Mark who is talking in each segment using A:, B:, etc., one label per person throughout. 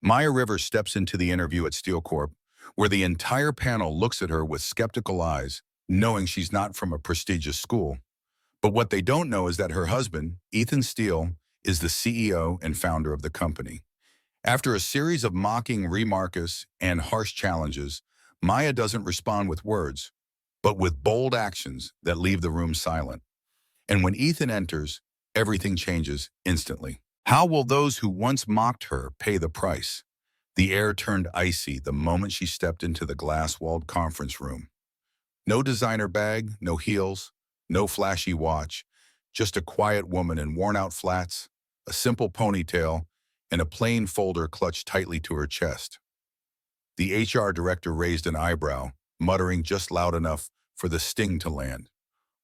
A: Maya Rivers steps into the interview at Steel Corp, where the entire panel looks at her with skeptical eyes, knowing she's not from a prestigious school. But what they don't know is that her husband, Ethan Steele, is the CEO and founder of the company. After a series of mocking remarks and harsh challenges, Maya doesn't respond with words, but with bold actions that leave the room silent. And when Ethan enters, everything changes instantly. How will those who once mocked her pay the price? The air turned icy the moment she stepped into the glass-walled conference room. No designer bag, no heels, no flashy watch, just a quiet woman in worn-out flats, a simple ponytail, and a plain folder clutched tightly to her chest. The HR director raised an eyebrow, muttering just loud enough for the sting to land.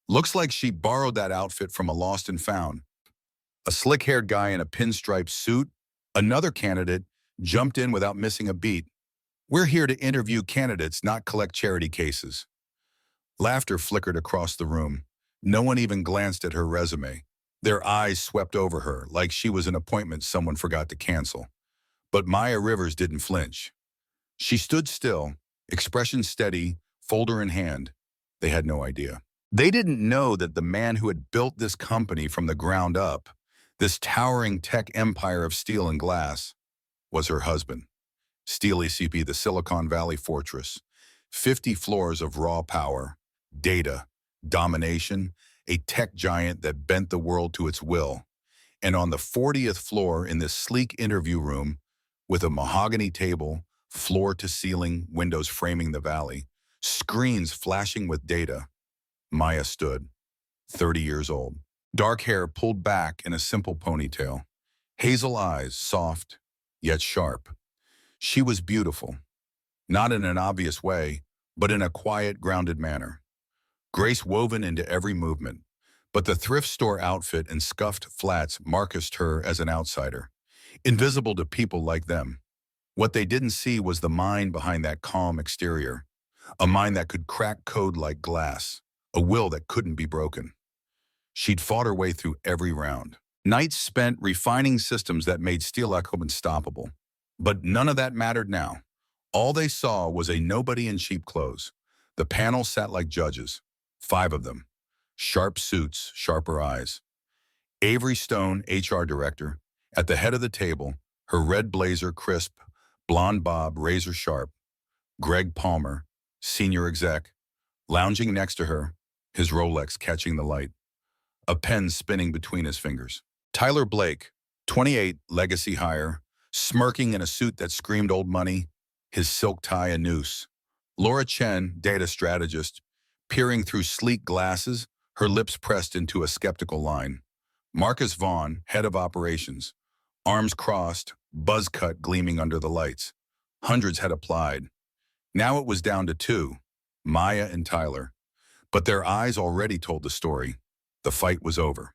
A: Looks like she borrowed that outfit from a lost and found. A slick-haired guy in a pinstripe suit, another candidate, jumped in without missing a beat. We're here to interview candidates, not collect charity cases. Laughter flickered across the room. No one even glanced at her resume. Their eyes swept over her like she was an appointment someone forgot to cancel. But Maya Rivers didn't flinch. She stood still, expression steady, folder in hand. They had no idea. They didn't know that the man who had built this company from the ground up, this towering tech empire of steel and glass, was her husband. Steel ECP, the Silicon Valley fortress. 50 floors of raw power, data, domination, a tech giant that bent the world to its will. And on the 40th floor in this sleek interview room, with a mahogany table, floor to ceiling, windows framing the valley, screens flashing with data, Maya stood, 30 years old. Dark hair pulled back in a simple ponytail. Hazel eyes, soft, yet sharp. She was beautiful, not in an obvious way, but in a quiet, grounded manner. Grace woven into every movement, but the thrift store outfit and scuffed flats marked her as an outsider, invisible to people like them. What they didn't see was the mind behind that calm exterior, a mind that could crack code like glass, a will that couldn't be broken. She'd fought her way through every round. Nights spent refining systems that made Steel unstoppable. But none of that mattered now. All they saw was a nobody in cheap clothes. The panel sat like judges, 5 of them. Sharp suits, sharper eyes. Avery Stone, HR director, at the head of the table, her red blazer crisp, blonde bob razor sharp. Greg Palmer, senior exec, lounging next to her, his Rolex catching the light. A pen spinning between his fingers. Tyler Blake, 28, legacy hire, smirking in a suit that screamed old money, his silk tie a noose. Laura Chen, data strategist, peering through sleek glasses, her lips pressed into a skeptical line. Marcus Vaughn, head of operations, arms crossed, buzz cut gleaming under the lights. Hundreds had applied. Now it was down to 2, Maya and Tyler. But their eyes already told the story. The fight was over.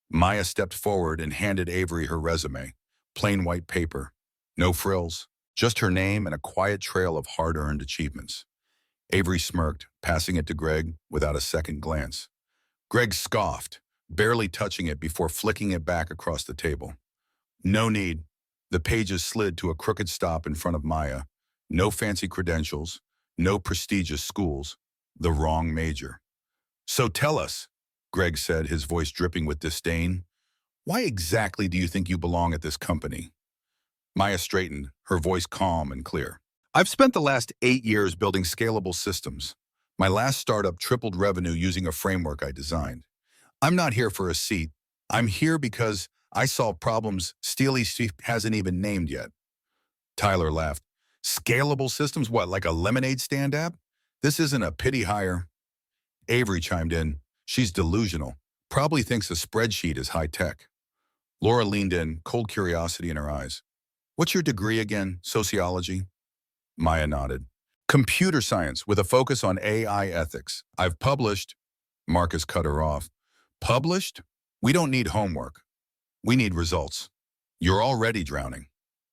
A: Maya stepped forward and handed Avery her resume. Plain white paper. No frills. Just her name and a quiet trail of hard-earned achievements. Avery smirked, passing it to Greg without a second glance. Greg scoffed, barely touching it before flicking it back across the table. No need. The pages slid to a crooked stop in front of Maya. No fancy credentials. No prestigious schools. The wrong major. So tell us, Greg said, his voice dripping with disdain. Why exactly do you think you belong at this company? Maya straightened, her voice calm and clear. I've spent the last 8 years building scalable systems. My last startup tripled revenue using a framework I designed. I'm not here for a seat. I'm here because I solve problems Steely hasn't even named yet. Tyler laughed. Scalable systems? What, like a lemonade stand app? This isn't a pity hire. Avery chimed in. She's delusional. Probably thinks a spreadsheet is high tech. Laura leaned in, cold curiosity in her eyes. What's your degree again? Sociology? Maya nodded. Computer science with a focus on AI ethics. I've published. Marcus cut her off. Published? We don't need homework. We need results. You're already drowning.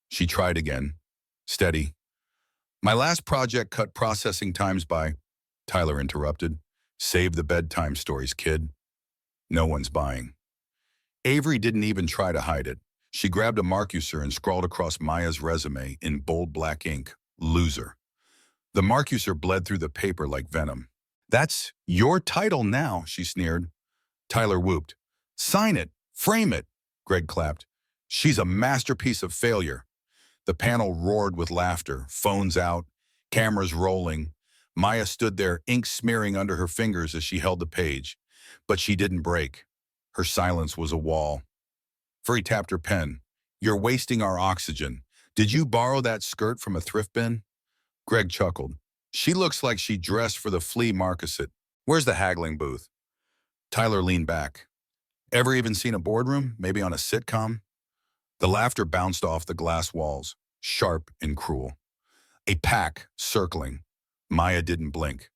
A: She tried again. Steady. My last project cut processing times by, Tyler interrupted. Save the bedtime stories, kid. No one's buying. Avery didn't even try to hide it. She grabbed a marcuser and scrawled across Maya's resume in bold black ink, "Loser." The marcuser bled through the paper like venom. "That's your title now," she sneered. Tyler whooped. "Sign it! Frame it!" Greg clapped. "She's a masterpiece of failure." The panel roared with laughter, phones out, cameras rolling. Maya stood there, ink smearing under her fingers as she held the page. But she didn't break. Her silence was a wall. Free tapped her pen. "You're wasting our oxygen. Did you borrow that skirt from a thrift bin?" Greg chuckled. "She looks like she dressed for the flea market. Where's the haggling booth?" Tyler leaned back. "Ever even seen a boardroom? Maybe on a sitcom?" The laughter bounced off the glass walls, sharp and cruel. A pack circling. Maya didn't blink.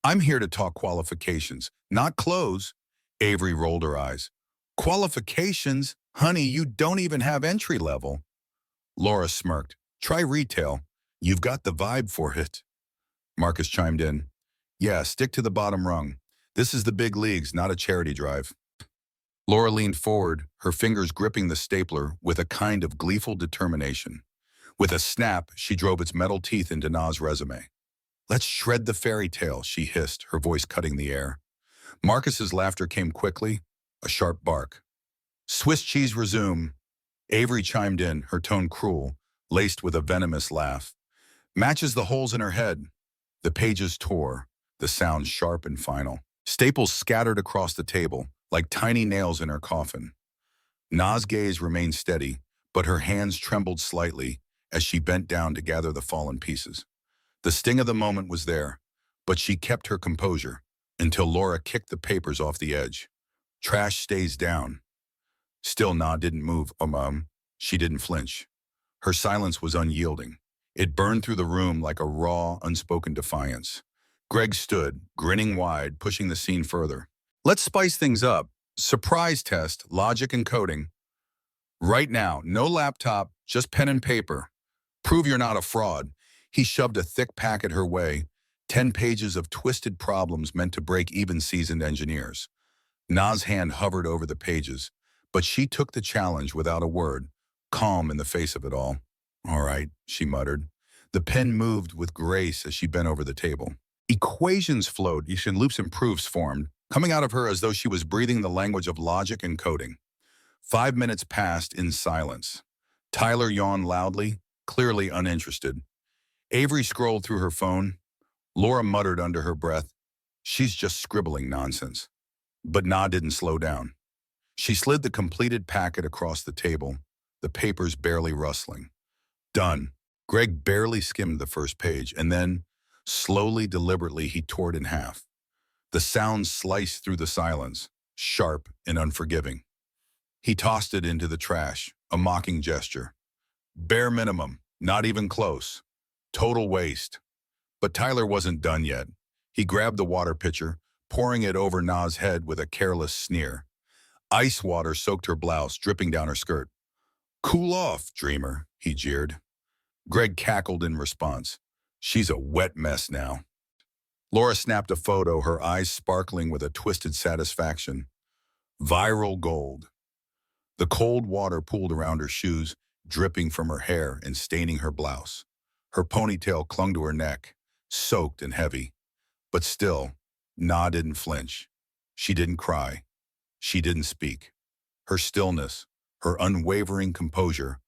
A: "I'm here to talk qualifications, not clothes." Avery rolled her eyes. "Qualifications? Honey, you don't even have entry level." Laura smirked. "Try retail. You've got the vibe for it." Marcus chimed in. "Yeah, stick to the bottom rung. This is the big leagues, not a charity drive." Laura leaned forward, her fingers gripping the stapler with a kind of gleeful determination. With a snap, she drove its metal teeth into Na's resume. "Let's shred the fairy tale," she hissed, her voice cutting the air. Marcus's laughter came quickly, a sharp bark. "Swiss cheese resume." Avery chimed in, her tone cruel, laced with a venomous laugh. "Matches the holes in her head." The pages tore, the sound sharp and final. Staples scattered across the table, like tiny nails in her coffin. Na's gaze remained steady, but her hands trembled slightly as she bent down to gather the fallen pieces. The sting of the moment was there, but she kept her composure until Laura kicked the papers off the edge. "Trash stays down." Still Na didn't move, She didn't flinch. Her silence was unyielding. It burned through the room like a raw, unspoken defiance. Greg stood, grinning wide, pushing the scene further. "Let's spice things up. Surprise test, logic and coding. Right now, no laptop, just pen and paper. Prove you're not a fraud." He shoved a thick packet her way, 10 pages of twisted problems meant to break even seasoned engineers. Na's hand hovered over the pages, but she took the challenge without a word, calm in the face of it all. "All right," she muttered. The pen moved with grace as she bent over the table. Equations flowed, loops and proofs formed, coming out of her as though she was breathing the language of logic and coding. 5 minutes passed in silence. Tyler yawned loudly, clearly uninterested. Avery scrolled through her phone. Laura muttered under her breath, "She's just scribbling nonsense." But Na didn't slow down. She slid the completed packet across the table, the papers barely rustling. "Done." Greg barely skimmed the first page, and then, slowly, deliberately, he tore it in half. The sound sliced through the silence, sharp and unforgiving. He tossed it into the trash, a mocking gesture. "Bare minimum, not even close. Total waste." But Tyler wasn't done yet. He grabbed the water pitcher, pouring it over Na's head with a careless sneer. Ice water soaked her blouse, dripping down her skirt. "Cool off, dreamer," he jeered. Greg cackled in response. "She's a wet mess now." Laura snapped a photo, her eyes sparkling with a twisted satisfaction. Viral gold. The cold water pooled around her shoes, dripping from her hair and staining her blouse. Her ponytail clung to her neck, soaked and heavy. But still, Na didn't flinch. She didn't cry. She didn't speak. Her stillness, her unwavering composure,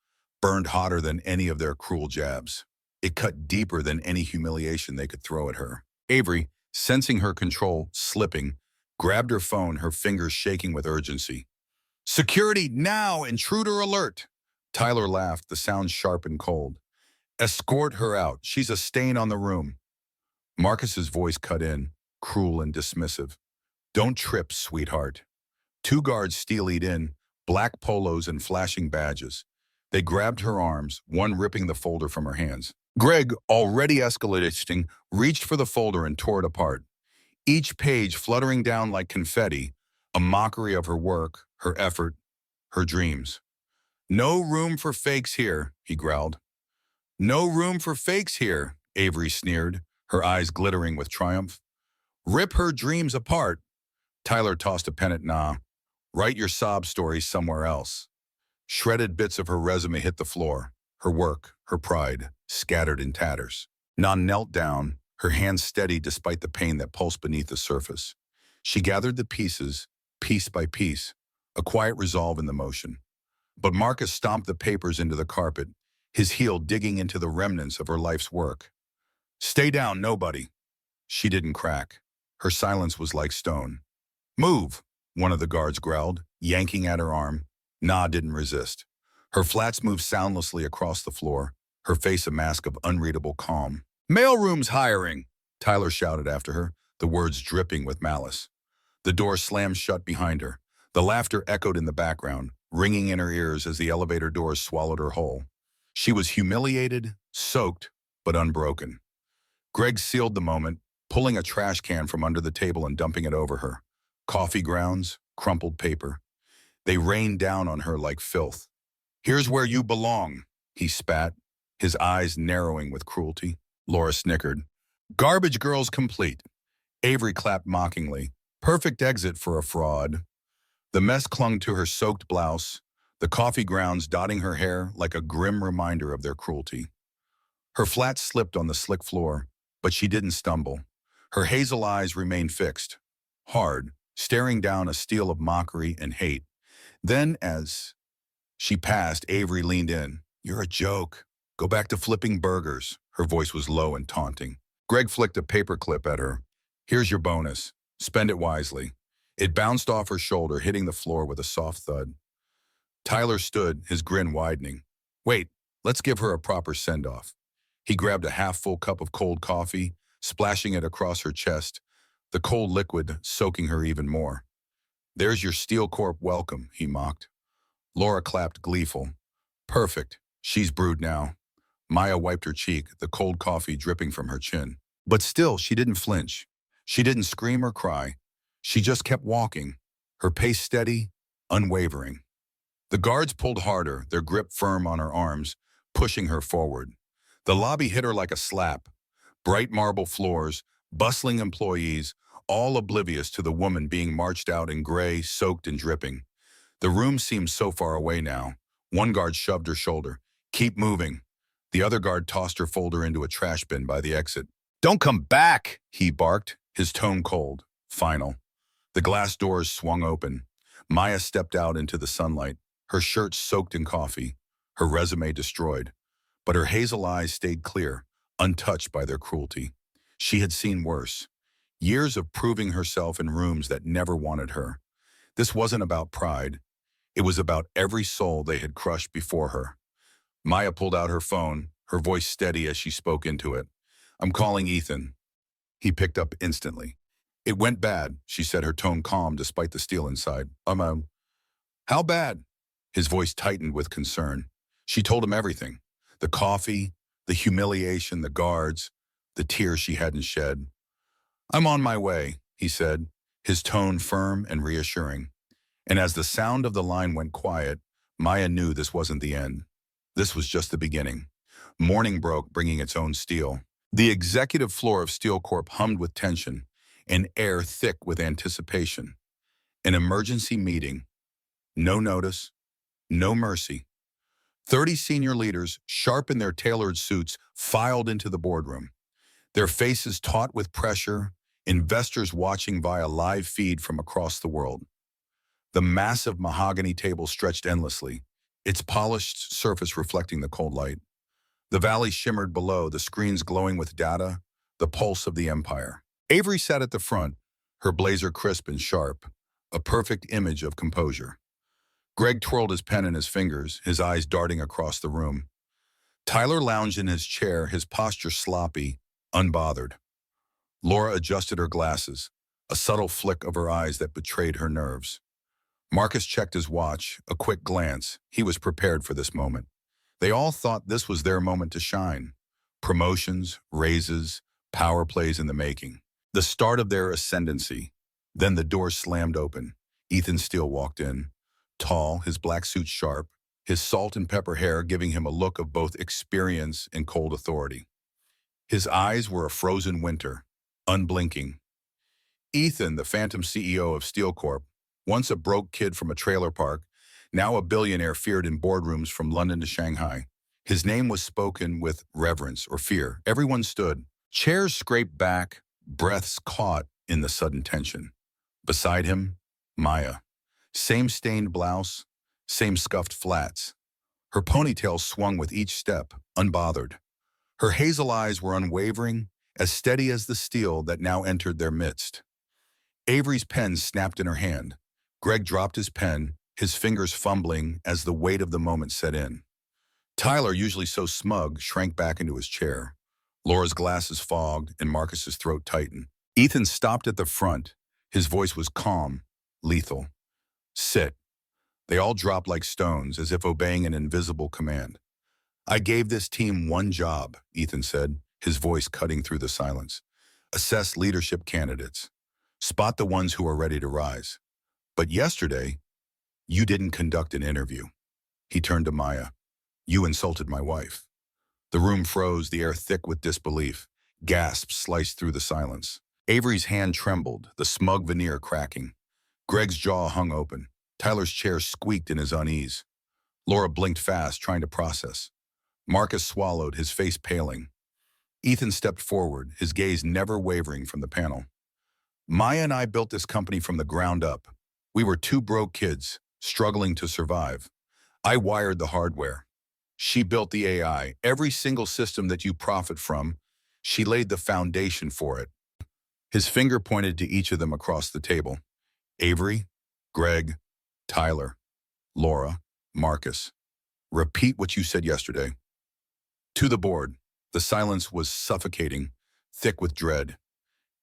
A: burned hotter than any of their cruel jabs. It cut deeper than any humiliation they could throw at her. Avery, sensing her control slipping, grabbed her phone, her fingers shaking with urgency. "Security, now! Intruder alert!" Tyler laughed, the sound sharp and cold. "Escort her out. She's a stain on the room." Marcus's voice cut in, cruel and dismissive. "Don't trip, sweetheart." 2 guards steelied in, black polos and flashing badges. They grabbed her arms, one ripping the folder from her hands. Greg, already escalating, reached for the folder and tore it apart. Each page fluttering down like confetti, a mockery of her work, her effort, her dreams. "No room for fakes here," he growled. "No room for fakes here," Avery sneered, her eyes glittering with triumph. "Rip her dreams apart." Tyler tossed a pen at Na. "Write your sob stories somewhere else." Shredded bits of her resume hit the floor, her work, her pride, scattered in tatters. Na knelt down, her hands steady despite the pain that pulsed beneath the surface. She gathered the pieces, piece by piece, a quiet resolve in the motion. But Marcus stomped the papers into the carpet, his heel digging into the remnants of her life's work. "Stay down, nobody." She didn't crack. Her silence was like stone. "Move," one of the guards growled, yanking at her arm. Na didn't resist. Her flats moved soundlessly across the floor, her face a mask of unreadable calm. "Mailroom's hiring," Tyler shouted after her, the words dripping with malice. The door slammed shut behind her. The laughter echoed in the background, ringing in her ears as the elevator doors swallowed her whole. She was humiliated, soaked, but unbroken. Greg sealed the moment, pulling a trash can from under the table and dumping it over her. Coffee grounds, crumpled paper. They rained down on her like filth. "Here's where you belong," he spat, his eyes narrowing with cruelty. Laura snickered. "Garbage girls complete." Avery clapped mockingly. "Perfect exit for a fraud." The mess clung to her soaked blouse, the coffee grounds dotting her hair like a grim reminder of their cruelty. Her flat slipped on the slick floor, but she didn't stumble. Her hazel eyes remained fixed, hard, staring down a steel of mockery and hate. Then, as she passed, Avery leaned in. "You're a joke. Go back to flipping burgers." Her voice was low and taunting. Greg flicked a paperclip at her. "Here's your bonus. Spend it wisely." It bounced off her shoulder, hitting the floor with a soft thud. Tyler stood, his grin widening. "Wait, let's give her a proper send-off." He grabbed a half-full cup of cold coffee, splashing it across her chest, the cold liquid soaking her even more. "There's your Steel Corp welcome," he mocked. Laura clapped gleeful. "Perfect. She's brewed now." Maya wiped her cheek, the cold coffee dripping from her chin. But still, she didn't flinch. She didn't scream or cry. She just kept walking, her pace steady, unwavering. The guards pulled harder, their grip firm on her arms, pushing her forward. The lobby hit her like a slap. Bright marble floors, bustling employees, all oblivious to the woman being marched out in gray, soaked and dripping. The room seemed so far away now. One guard shoved her shoulder. "Keep moving." The other guard tossed her folder into a trash bin by the exit. "Don't come back," he barked, his tone cold, final. The glass doors swung open. Maya stepped out into the sunlight, her shirt soaked in coffee, her resume destroyed. But her hazel eyes stayed clear, untouched by their cruelty. She had seen worse. Years of proving herself in rooms that never wanted her. This wasn't about pride. It was about every soul they had crushed before her. Maya pulled out her phone, her voice steady as she spoke into it. "I'm calling Ethan." He picked up instantly. "It went bad," she said, her tone calm despite the steel inside. How bad?" His voice tightened with concern. She told him everything. The coffee, the humiliation, the guards, the tears she hadn't shed. "I'm on my way," he said, his tone firm and reassuring. And as the sound of the line went quiet, Maya knew this wasn't the end. This was just the beginning. Morning broke, bringing its own steel. The executive floor of Steel Corp hummed with tension, an air thick with anticipation. An emergency meeting. No notice, no mercy. 30 senior leaders, sharp in their tailored suits, filed into the boardroom. Their faces taut with pressure, investors watching via live feed from across the world. The massive mahogany table stretched endlessly, its polished surface reflecting the cold light. The valley shimmered below, the screens glowing with data, the pulse of the empire. Avery sat at the front, her blazer crisp and sharp, a perfect image of composure. Greg twirled his pen in his fingers, his eyes darting across the room. Tyler lounged in his chair, his posture sloppy, unbothered. Laura adjusted her glasses, a subtle flick of her eyes that betrayed her nerves. Marcus checked his watch, a quick glance. He was prepared for this moment. They all thought this was their moment to shine. Promotions, raises, power plays in the making. The start of their ascendancy. Then the door slammed open. Ethan Steele walked in. Tall, his black suit sharp, his salt and pepper hair giving him a look of both experience and cold authority. His eyes were a frozen winter, unblinking. Ethan, the phantom CEO of Steel Corp, once a broke kid from a trailer park, Now a billionaire feared in boardrooms from London to Shanghai. His name was spoken with reverence or fear. Everyone stood. Chairs scraped back, breaths caught in the sudden tension. Beside him, Maya. Same stained blouse, same scuffed flats. Her ponytail swung with each step, unbothered. Her hazel eyes were unwavering, as steady as the steel that now entered their midst. Avery's pen snapped in her hand. Greg dropped his pen, his fingers fumbling as the weight of the moment set in. Tyler, usually so smug, shrank back into his chair. Laura's glasses fogged and Marcus's throat tightened. Ethan stopped at the front. His voice was calm, lethal. Sit. They all dropped like stones, as if obeying an invisible command. I gave this team one job, Ethan said, his voice cutting through the silence. Assess leadership candidates. Spot the ones who are ready to rise. But yesterday, you didn't conduct an interview. He turned to Maya. You insulted my wife. The room froze, the air thick with disbelief. Gasps sliced through the silence. Avery's hand trembled, the smug veneer cracking. Greg's jaw hung open. Tyler's chair squeaked in his unease. Laura blinked fast, trying to process. Marcus swallowed, his face paling. Ethan stepped forward, his gaze never wavering from the panel. Maya and I built this company from the ground up. We were two broke kids, struggling to survive. I wired the hardware. She built the AI, every single system that you profit from. She laid the foundation for it. His finger pointed to each of them across the table. Avery, Greg, Tyler, Laura, Marcus. Repeat what you said yesterday. To the board. The silence was suffocating, thick with dread.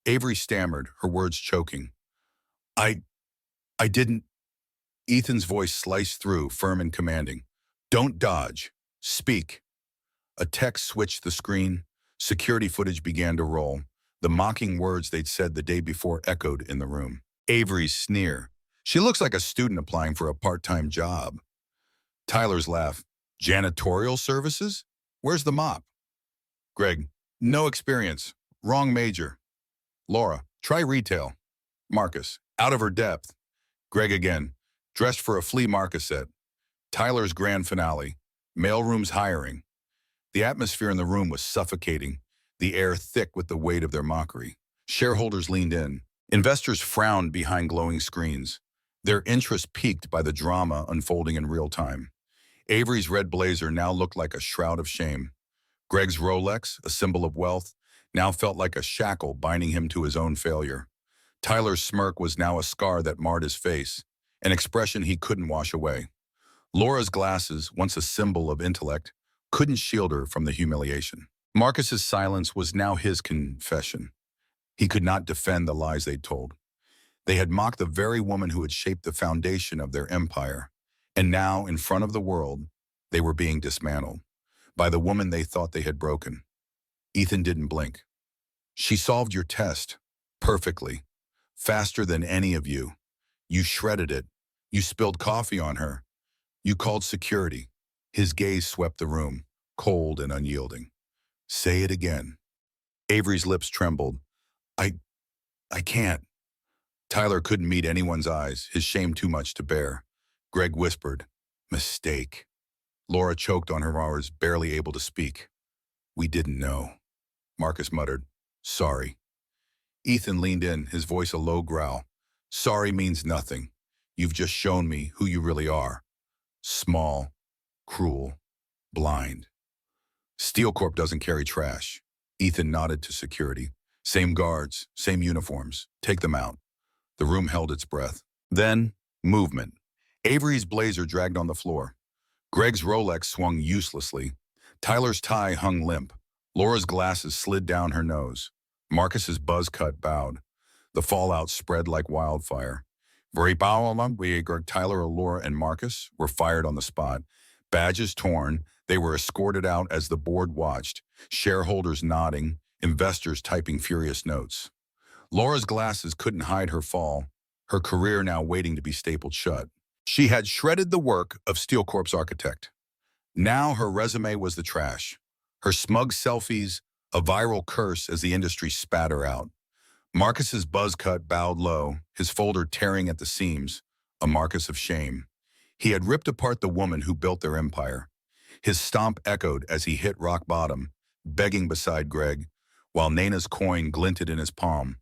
A: Avery stammered, her words choking. I didn't. Ethan's voice sliced through, firm and commanding. Don't dodge. Speak. A text switched the screen. Security footage began to roll. The mocking words they'd said the day before echoed in the room. Avery's sneer. She looks like a student applying for a part-time job. Tyler's laugh. Janitorial services? Where's the mop? Greg. No experience. Wrong major. Laura. Try retail. Marcus. Out of her depth. Greg again. Dressed for a flea market set. Tyler's grand finale. Mailroom's hiring. The atmosphere in the room was suffocating, the air thick with the weight of their mockery. Shareholders leaned in. Investors frowned behind glowing screens, their interest piqued by the drama unfolding in real time. Avery's red blazer now looked like a shroud of shame. Greg's Rolex, a symbol of wealth, now felt like a shackle binding him to his own failure. Tyler's smirk was now a scar that marred his face, an expression he couldn't wash away. Laura's glasses, once a symbol of intellect, couldn't shield her from the humiliation. Marcus's silence was now his confession. He could not defend the lies they'd told. They had mocked the very woman who had shaped the foundation of their empire, and now, in front of the world, they were being dismantled by the woman they thought they had broken. Ethan didn't blink. She solved your test perfectly, faster than any of you. You shredded it. You spilled coffee on her. You called security. His gaze swept the room, cold and unyielding. Say it again. Avery's lips trembled. I can't. Tyler couldn't meet anyone's eyes, his shame too much to bear. Greg whispered, mistake. Laura choked on her words, barely able to speak. We didn't know. Marcus muttered, sorry. Ethan leaned in, his voice a low growl. Sorry means nothing. You've just shown me who you really are. Small, cruel, blind. Steel Corp doesn't carry trash. Ethan nodded to security. Same guards, same uniforms. Take them out. The room held its breath. Then, movement. Avery's blazer dragged on the floor. Greg's Rolex swung uselessly. Tyler's tie hung limp. Laura's glasses slid down her nose. Marcus's buzz cut bowed. The fallout spread like wildfire. Tyler, Laura, and Marcus were fired on the spot. Badges torn, they were escorted out as the board watched, shareholders nodding, investors typing furious notes. Laura's glasses couldn't hide her fall, her career now waiting to be stapled shut. She had shredded the work of Steel Corp's architect. Now her resume was the trash. Her smug selfies, a viral curse as the industry spat her out. Marcus's buzz cut bowed low, his folder tearing at the seams, a Marcus of shame. He had ripped apart the woman who built their empire. His stomp echoed as he hit rock bottom, begging beside Greg, while Nana's coin glinted in his palm.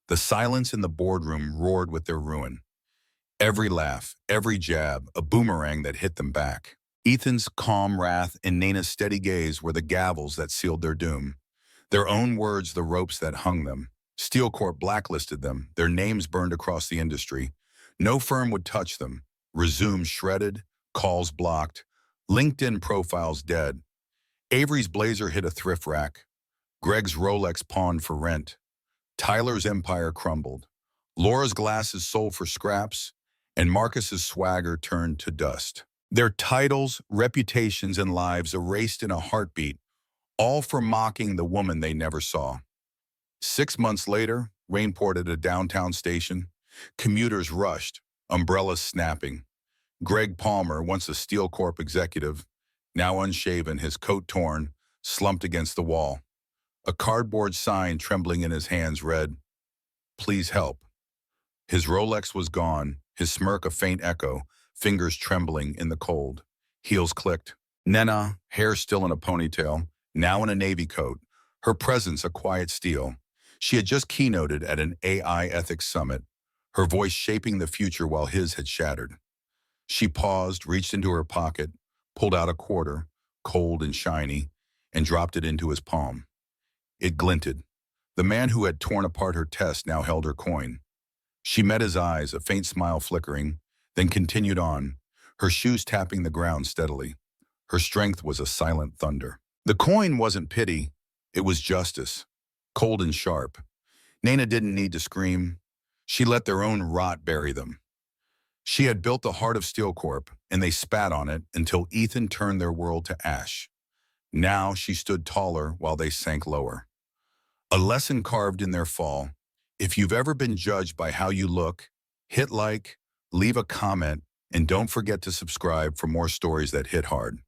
A: The silence in the boardroom roared with their ruin. Every laugh, every jab, a boomerang that hit them back. Ethan's calm wrath and Nana's steady gaze were the gavels that sealed their doom. Their own words the ropes that hung them. Steel Corp blacklisted them, their names burned across the industry. No firm would touch them. Resumes shredded, calls blocked, LinkedIn profiles dead. Avery's blazer hit a thrift rack. Greg's Rolex pawned for rent. Tyler's empire crumbled. Laura's glasses sold for scraps, and Marcus's swagger turned to dust. Their titles, reputations, and lives erased in a heartbeat, all for mocking the woman they never saw. 6 months later, rain poured at a downtown station. Commuters rushed, umbrellas snapping. Greg Palmer, once a Steel Corp executive, now unshaven, his coat torn, slumped against the wall. A cardboard sign trembling in his hands read, "Please help." His Rolex was gone, his smirk a faint echo, fingers trembling in the cold. Heels clicked. Nena, hair still in a ponytail, now in a navy coat, her presence a quiet steel. She had just keynoted at an AI ethics summit, her voice shaping the future while his had shattered. She paused, reached into her pocket, pulled out a quarter, cold and shiny, and dropped it into his palm. It glinted. The man who had torn apart her test now held her coin. She met his eyes, a faint smile flickering, then continued on, her shoes tapping the ground steadily. Her strength was a silent thunder. The coin wasn't pity, it was justice, cold and sharp. Nana didn't need to scream. She let their own rot bury them. She had built the heart of Steel Corp, and they spat on it until Ethan turned their world to ash. Now she stood taller while they sank lower. A lesson carved in their fall. If you've ever been judged by how you look, hit like, leave a comment, and don't forget to subscribe for more stories that hit hard.